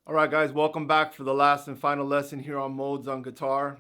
All right, guys, welcome back for the last and final lesson here on modes on guitar.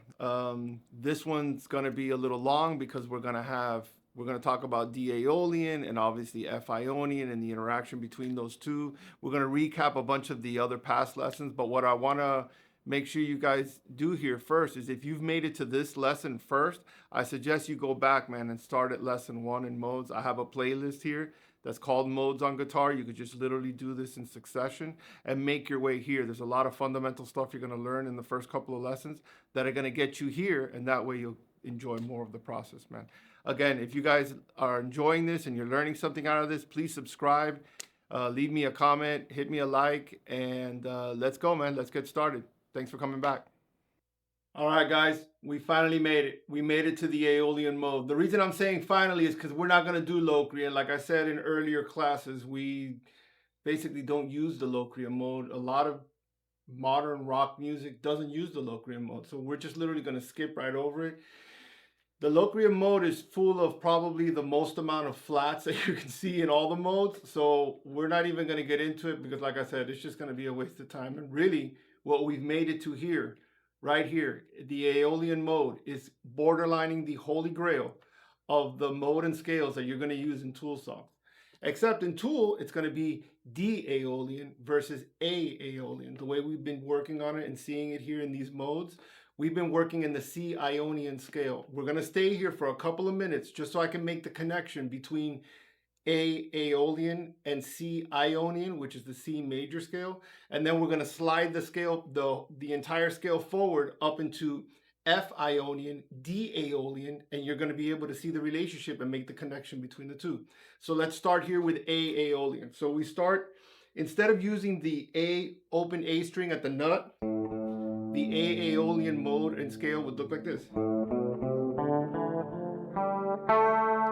This one's going to be a little long because we're going to talk about D Aeolian and obviously F Ionian and the interaction between those two. We're going to recap a bunch of the other past lessons, but what I want to make sure you guys do here first is if you've made it to this lesson first, I suggest you go back, man, and start at lesson 1 in modes. I have a playlist here that's called Modes on Guitar. You could just literally do this in succession and make your way here. There's a lot of fundamental stuff you're going to learn in the first couple of lessons that are going to get you here, and that way you'll enjoy more of the process, man. Again, if you guys are enjoying this and you're learning something out of this, please subscribe, leave me a comment, hit me a like, and let's go, man. Let's get started. Thanks for coming back. All right, guys, we finally made it. We made it to the Aeolian mode. The reason I'm saying finally is because we're not going to do Locrian. Like I said in earlier classes, we basically don't use the Locrian mode. A lot of modern rock music doesn't use the Locrian mode. So we're just literally going to skip right over it. The Locrian mode is full of probably the most amount of flats that you can see in all the modes. So we're not even going to get into it because, like I said, it's just going to be a waste of time. And really, what we've made it to here, right here, the Aeolian mode is borderlining the holy grail of the mode and scales that you're going to use in Tool songs. Except in Tool, it's going to be D Aeolian versus A Aeolian. The way we've been working on it and seeing it here in these modes, we've been working in the C Ionian scale. We're going to stay here for a couple of minutes just so I can make the connection between A Aeolian and C Ionian, which is the C major scale. And then we're going to slide the scale, the entire scale forward up into F Ionian, D Aeolian, and you're going to be able to see the relationship and make the connection between the two. So let's start here with A Aeolian. So we start, instead of using the A open A string at the nut, the A Aeolian mode and scale would look like this.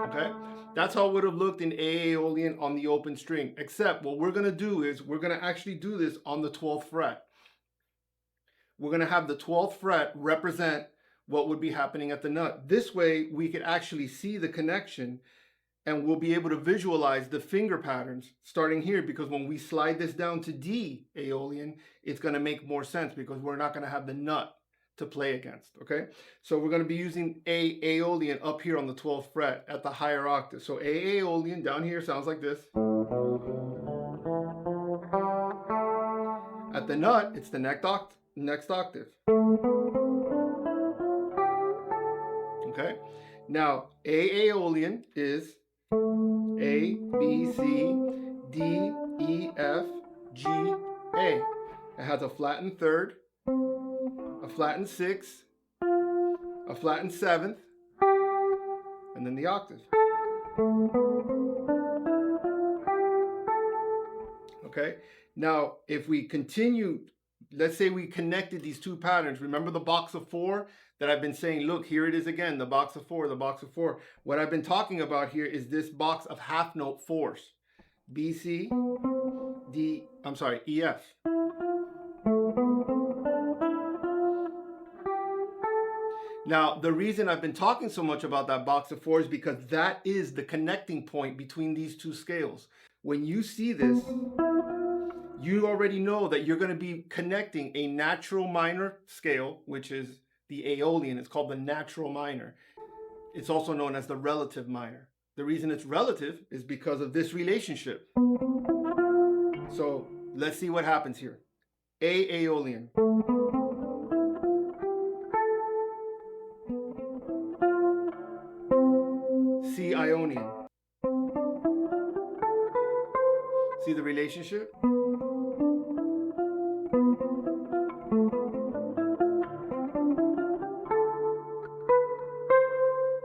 Okay? That's how it would have looked in A Aeolian on the open string. Except what we're going to do is we're going to actually do this on the 12th fret. We're going to have the 12th fret represent what would be happening at the nut. This way, we could actually see the connection and we'll be able to visualize the finger patterns starting here, because when we slide this down to D Aeolian, it's going to make more sense because we're not going to have the nut to play against, okay? So we're going to be using A Aeolian up here on the 12th fret at the higher octave. So A Aeolian down here sounds like this. At the nut, it's the next octave. Okay? Now, A Aeolian is A, B, C, D, E, F, G, A. It has a flattened third, a flattened sixth, a flattened seventh, and then the octave. Okay? Now, if we continue, let's say we connected these two patterns. Remember the box of 4 that I've been saying, look, here it is again, the box of 4, the box of 4. What I've been talking about here is this box of half note 4s. B, C, D, E, F. Now, the reason I've been talking so much about that box of 4 is because that is the connecting point between these two scales. When you see this, you already know that you're going to be connecting a natural minor scale, which is the Aeolian. It's called the natural minor. It's also known as the relative minor. The reason it's relative is because of this relationship. So let's see what happens here. A Aeolian. C Ionian. See the relationship?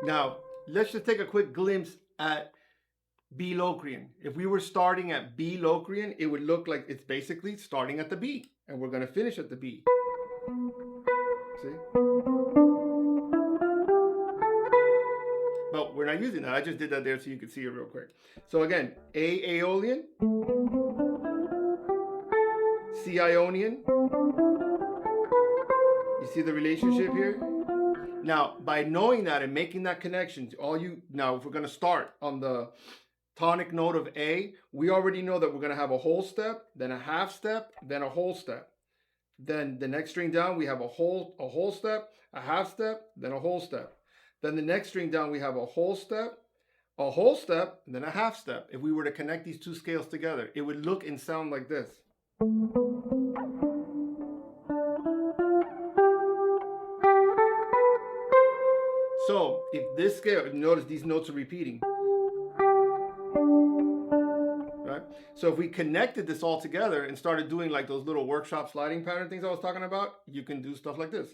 Now, let's just take a quick glimpse at B Locrian. If we were starting at B Locrian, it would look like it's basically starting at the B, and we're going to finish at the B. See? But we're not using that. I just did that there so you could see it real quick. So again, A Aeolian, C Ionian. You see the relationship here? Now, by knowing that and making that connection, now if we're going to start on the tonic note of A, we already know that we're going to have a whole step, then a half step, then a whole step. Then the next string down, we have a whole step, a half step, then a whole step. Then the next string down, we have a whole step, and then a half step. If we were to connect these two scales together, it would look and sound like this. So if this scale, notice these notes are repeating. Right? So if we connected this all together and started doing like those little workshop sliding pattern things I was talking about, you can do stuff like this.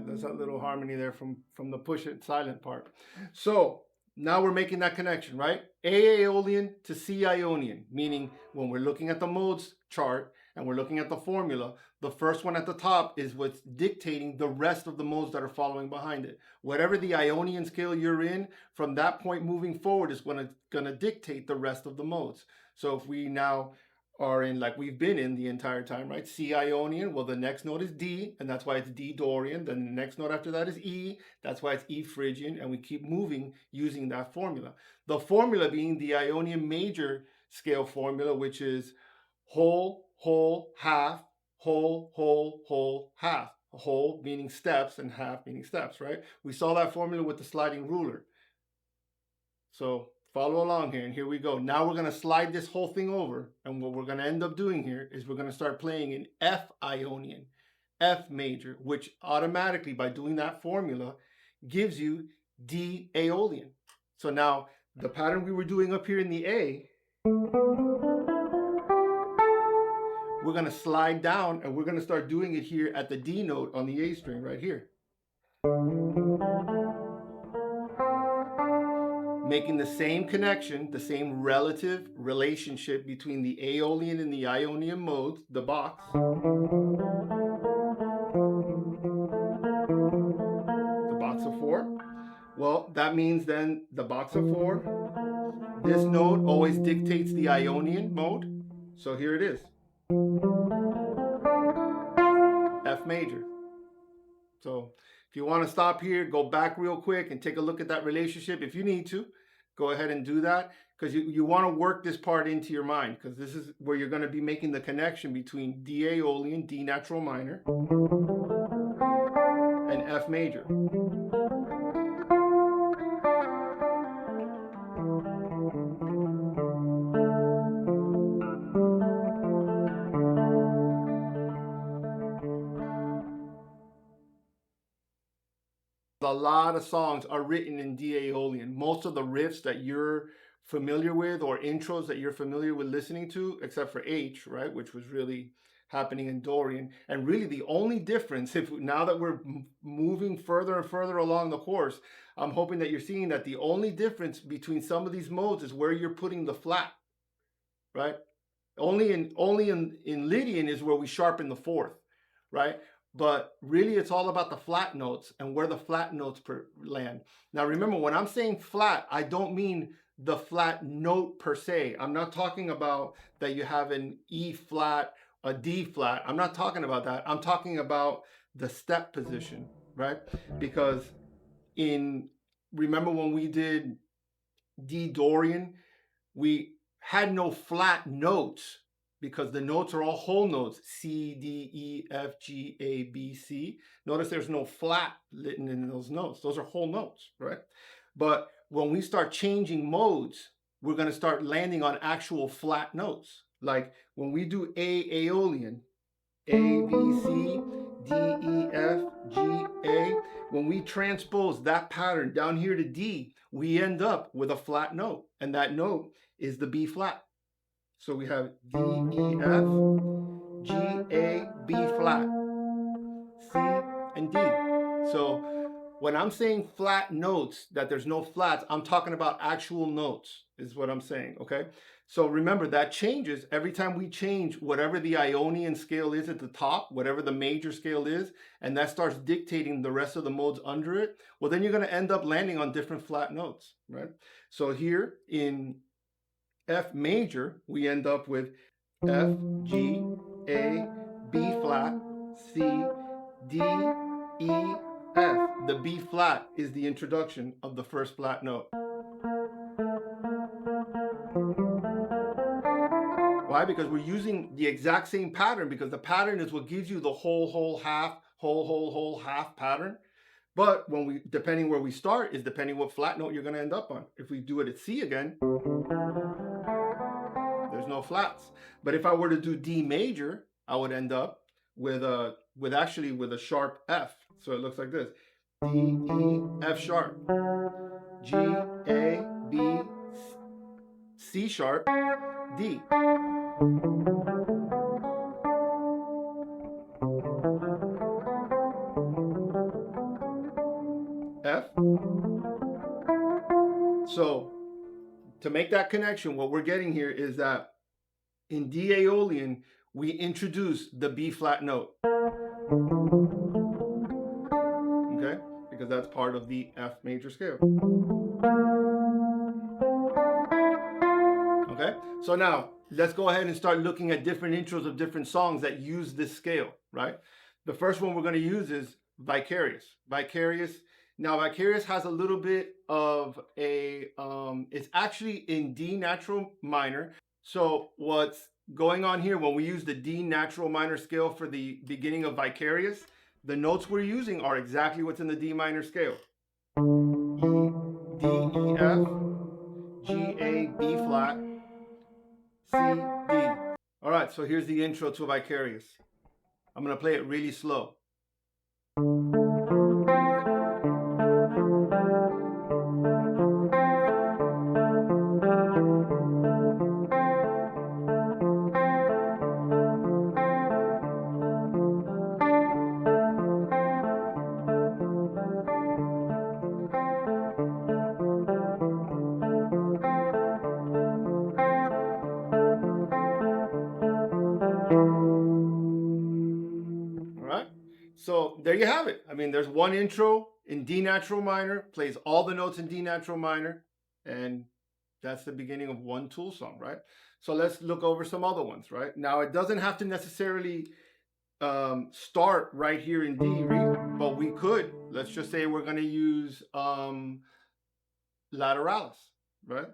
That's that little harmony there from the push it silent part. So now we're making that connection, right? Aeolian to C Ionian, meaning when we're looking at the modes chart and we're looking at the formula, the first one at the top is what's dictating the rest of the modes that are following behind it. Whatever the Ionian scale you're in, from that point moving forward is going to dictate the rest of the modes. So if we now are in, like we've been in the entire time, right? C Ionian, well, the next note is D, and that's why it's D Dorian. Then the next note after that is E, that's why it's E Phrygian, and we keep moving using that formula. The formula being the Ionian Major scale formula, which is whole, whole, half, whole, whole, whole, half. Whole meaning steps and half meaning steps, right? We saw that formula with the sliding ruler. So follow along here, and here we go. Now we're going to slide this whole thing over, and what we're going to end up doing here is we're going to start playing in F Ionian, F major, which automatically, by doing that formula, gives you D Aeolian. So now the pattern we were doing up here in the A, we're going to slide down, and we're going to start doing it here at the D note on the A string right here. Making the same connection, the same relative relationship between the Aeolian and the Ionian modes, the box. The box of 4. Well, that means then the box of 4, this note always dictates the Ionian mode. So here it is. F major. So if you want to stop here, go back real quick and take a look at that relationship. If you need to, go ahead and do that, because you want to work this part into your mind, because this is where you're going to be making the connection between D Aeolian, D natural minor, and F major. A lot of songs are written in D Aeolian. Most of the riffs that you're familiar with, or intros that you're familiar with listening to, except for H, right, which was really happening in Dorian. And really the only difference, now that we're moving further and further along the course, I'm hoping that you're seeing that the only difference between some of these modes is where you're putting the flat, right? Only in Lydian is where we sharpen the 4th, right? But really it's all about the flat notes and where the flat notes land. Now remember, when I'm saying flat, I don't mean the flat note per se. I'm not talking about that you have an E flat, a D flat. I'm not talking about that. I'm talking about the step position, right? Because remember when we did D Dorian, we had no flat notes, because the notes are all whole notes, C, D, E, F, G, A, B, C. Notice there's no flat written in those notes. Those are whole notes, right? But when we start changing modes, we're going to start landing on actual flat notes. Like when we do Aeolian, A, B, C, D, E, F, G, A, when we transpose that pattern down here to D, we end up with a flat note, and that note is the B flat. So we have D, E, F, G, A, B flat, C, and D. So when I'm saying flat notes, that there's no flats, I'm talking about actual notes, is what I'm saying, okay? So remember, that changes every time we change whatever the Ionian scale is at the top, whatever the major scale is, and that starts dictating the rest of the modes under it. Well, then you're going to end up landing on different flat notes, right? So here in F major, we end up with F, G, A, B flat, B flat is the introduction of the first flat note. Why? Because we're using the exact same pattern, because the pattern is what gives you the whole, half pattern. But when we, depending where we start, is depending what flat note you're going to end up on. If we do it at C again, there's no flats. But if I were to do D major, I would end up with a sharp F. So it looks like this: D, E, F sharp, G, A, B, C sharp, D. F. So to make that connection, what we're getting here is that in D Aeolian, we introduce the B flat note. Okay? Because that's part of the F major scale. Okay? So now, let's go ahead and start looking at different intros of different songs that use this scale, right? The first one we're going to use is Vicarious. Now, Vicarious has a little bit of a, it's actually in D natural minor. So what's going on here, when we use the D natural minor scale for the beginning of Vicarious, the notes we're using are exactly what's in the D minor scale. E, D, E, F, G, A, B flat, C, D. All right, so here's the intro to Vicarious. I'm going to play it really slow. So there you have it. I mean, there's one intro in D natural minor, plays all the notes in D natural minor, and that's the beginning of one Tool song, right? So let's look over some other ones, right? Now, it doesn't have to necessarily start right here in D, but we could. Let's just say we're going to use Lateralus, right?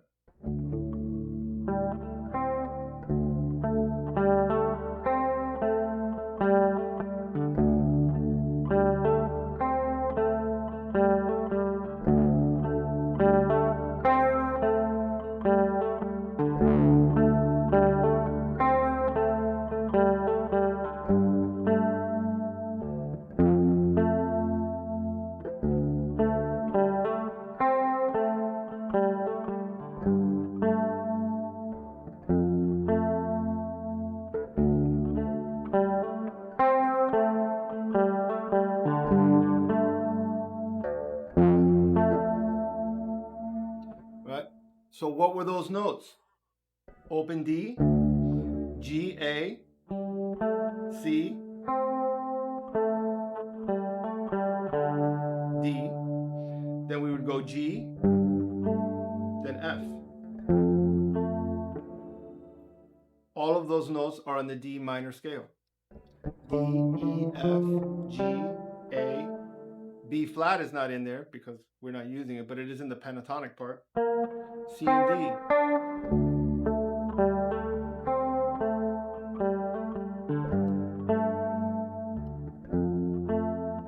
So what were those notes? Open D, G, A, C, D. Then we would go G, then F. All of those notes are on the D minor scale. D, E, F, G, A. B flat is not in there because we're not using it, but it is in the pentatonic part. C and D.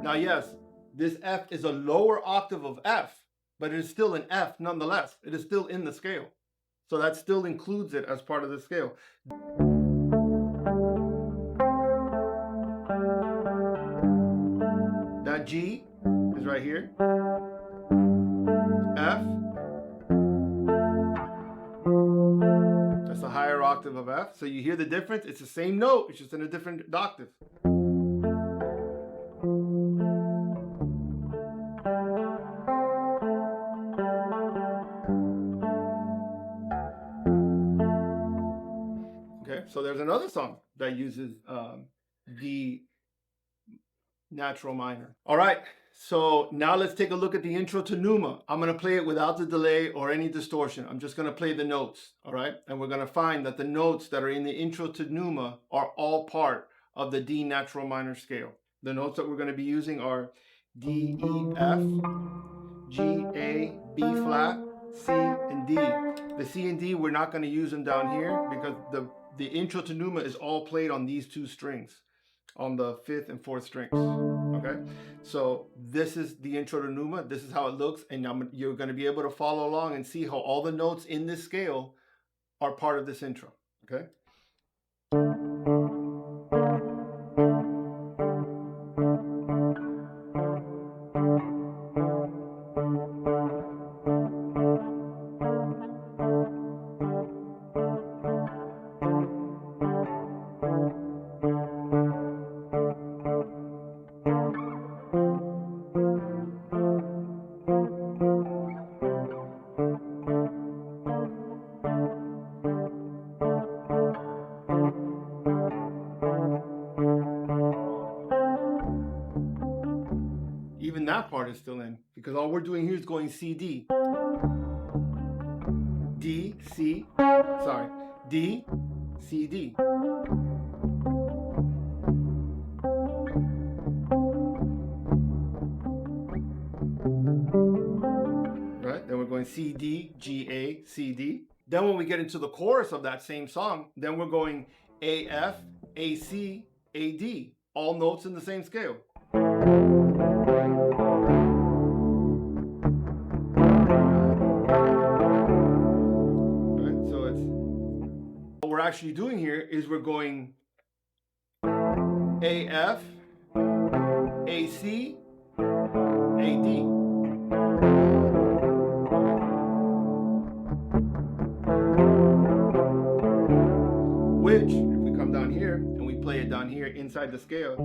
Now, yes, this F is a lower octave of F, but it is still an F nonetheless. It is still in the scale. So that still includes it as part of the scale. That G is right here. F. That's a higher octave of F. So you hear the difference? It's the same note, it's just in a different octave. Okay, so there's another song that uses D natural minor. All right, so now let's take a look at the intro to Pneuma. I'm going to play it without the delay or any distortion. I'm just going to play the notes, all right? And we're going to find that the notes that are in the intro to Pneuma are all part of the D natural minor scale. The notes that we're going to be using are D, E, F, G, A, B flat, C, and D. The C and D, we're not going to use them down here because the intro to Pneuma is all played on these two strings, on the 5th and 4th strings. Okay, so this is the intro to Pneuma. This is how it looks, and you're going to be able to follow along and see how all the notes in this scale are part of this intro. Okay. Even that part is still in because all we're doing here is going C, D. D, C, sorry, D, C, D. Right, then we're going C, D, G, A, C, D. Then when we get into the chorus of that same song, then we're going A, F, A, C, A, D. All notes in the same scale. What we're actually doing here is we're going A, F, A, C, A, D. Which, if we come down here and we play it down here inside the scale,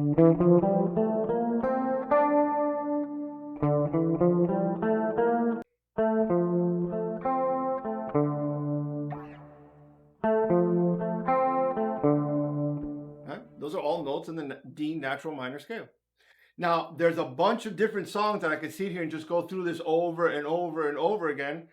those are all notes in the D natural minor scale. Now, there's a bunch of different songs that I could sit here and just go through this over and over and over again.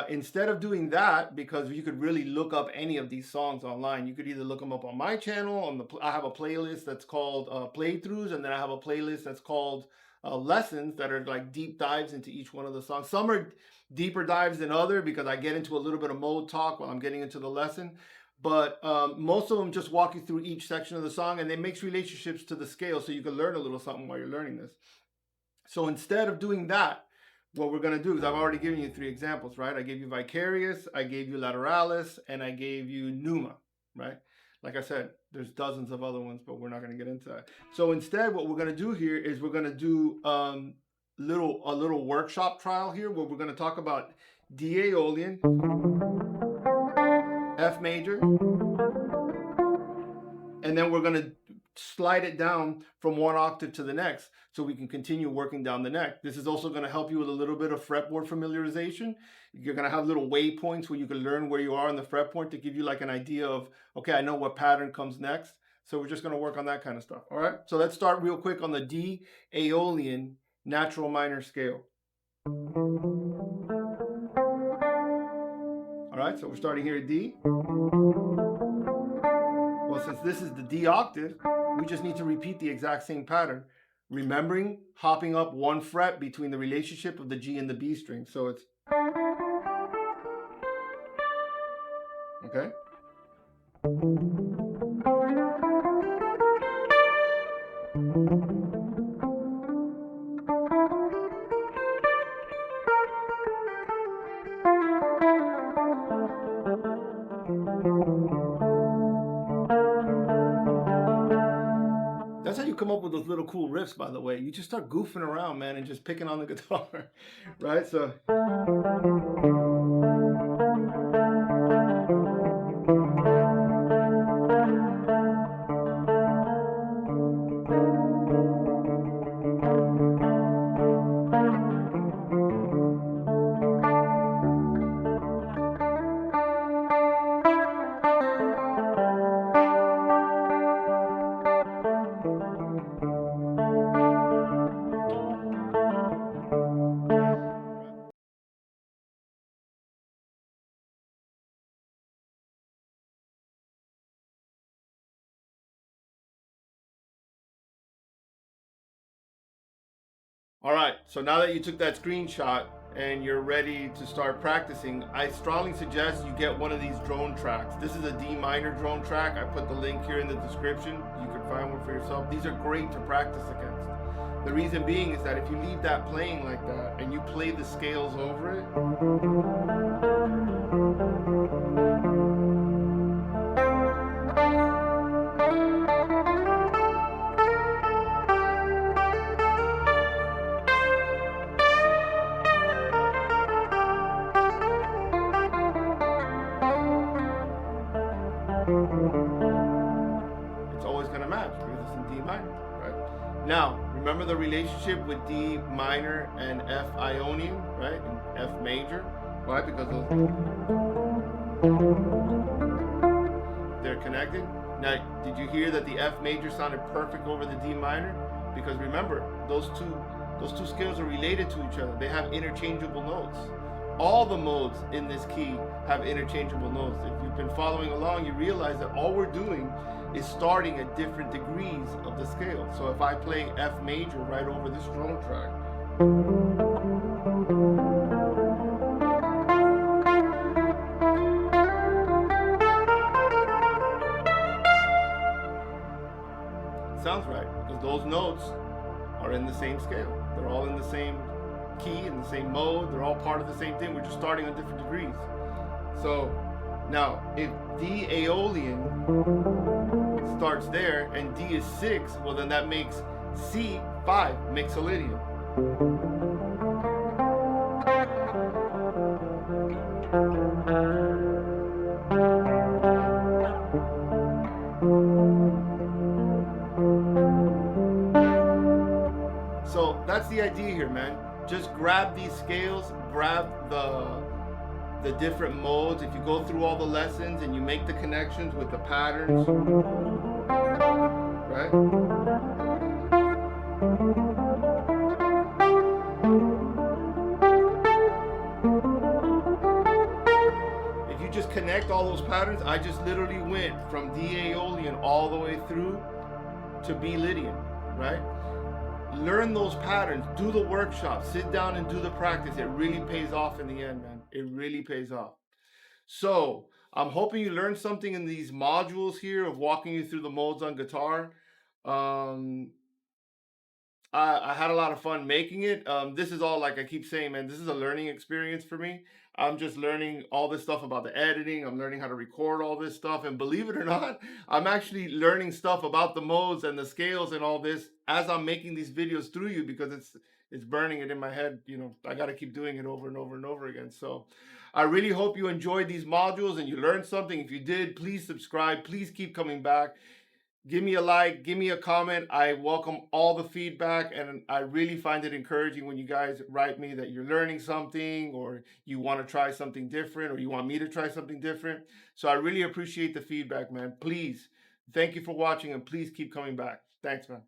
Instead of doing that, because you could really look up any of these songs online, you could either look them up on my channel. I have a playlist that's called playthroughs, and then I have a playlist that's called lessons that are like deep dives into each one of the songs. Some are deeper dives than other because I get into a little bit of mode talk while I'm getting into the lesson. But most of them just walk you through each section of the song, and it makes relationships to the scale so you can learn a little something while you're learning this. So instead of doing that, what we're going to do is I've already given you 3 examples, right? I gave you Vicarious, I gave you Lateralus, and I gave you Pneuma, right? Like I said, there's dozens of other ones, but we're not going to get into that. So instead, what we're going to do here is we're going to do a little workshop trial here where we're going to talk about D Aeolian, F major, and then we're going to slide it down from one octave to the next so we can continue working down the neck. This is also going to help you with a little bit of fretboard familiarization. You're going to have little waypoints where you can learn where you are in the fretboard to give you like an idea of, okay, I know what pattern comes next. So we're just going to work on that kind of stuff. All right. So let's start real quick on the D Aeolian natural minor scale. All right. So we're starting here at D. Well, since this is the D octave, we just need to repeat the exact same pattern, remembering hopping up 1 fret between the relationship of the G and the B string. So it's, okay? That's how you come up with those little cool riffs, by the way. You just start goofing around, man, and just picking on the guitar, right? So. All right, so now that you took that screenshot and you're ready to start practicing, I strongly suggest you get one of these drone tracks. This is a D minor drone track. I put the link here in the description. You can find one for yourself. These are great to practice against. The reason being is that if you leave that playing like that and you play the scales over it, it's always going to match because it's in D minor, right? Now, remember the relationship with D minor and F Ionian, right? And F major. Why? Because they're connected. Now, did you hear that the F major sounded perfect over the D minor? Because remember, those two scales are related to each other. They have interchangeable notes. All the modes in this key have interchangeable notes. If you've been following along, you realize that all we're doing is starting at different degrees of the scale. So if I play F major right over this drone track, it sounds right because those notes are in the same scale. They're all in the same key, in the same mode. They're all part of the same thing. We're just starting on different degrees. So now if D Aeolian starts there and D is 6, well then that makes C 5 Mixolydian. So that's the idea here, man. Just grab these scales, grab the different modes. If you go through all the lessons and you make the connections with the patterns, right? If you just connect all those patterns, I just literally went from D Aeolian all the way through to B Lydian, right? Learn those patterns, do the workshop, sit down and do the practice. It really pays off in the end, man. It really pays off. So I'm hoping you learned something in these modules here of walking you through the modes on guitar. I had a lot of fun making it. This is all, like I keep saying, man, this is a learning experience for me. I'm just learning all this stuff about the editing. I'm learning how to record all this stuff. And believe it or not, I'm actually learning stuff about the modes and the scales and all this as I'm making these videos through you, because it's burning it in my head. You know, I got to keep doing it over and over and over again. So I really hope you enjoyed these modules and you learned something. If you did, please subscribe. Please keep coming back. Give me a like, give me a comment. I welcome all the feedback, and I really find it encouraging when you guys write me that you're learning something, or you want to try something different, or you want me to try something different. So I really appreciate the feedback, man. Please, thank you for watching, and please keep coming back. Thanks, man.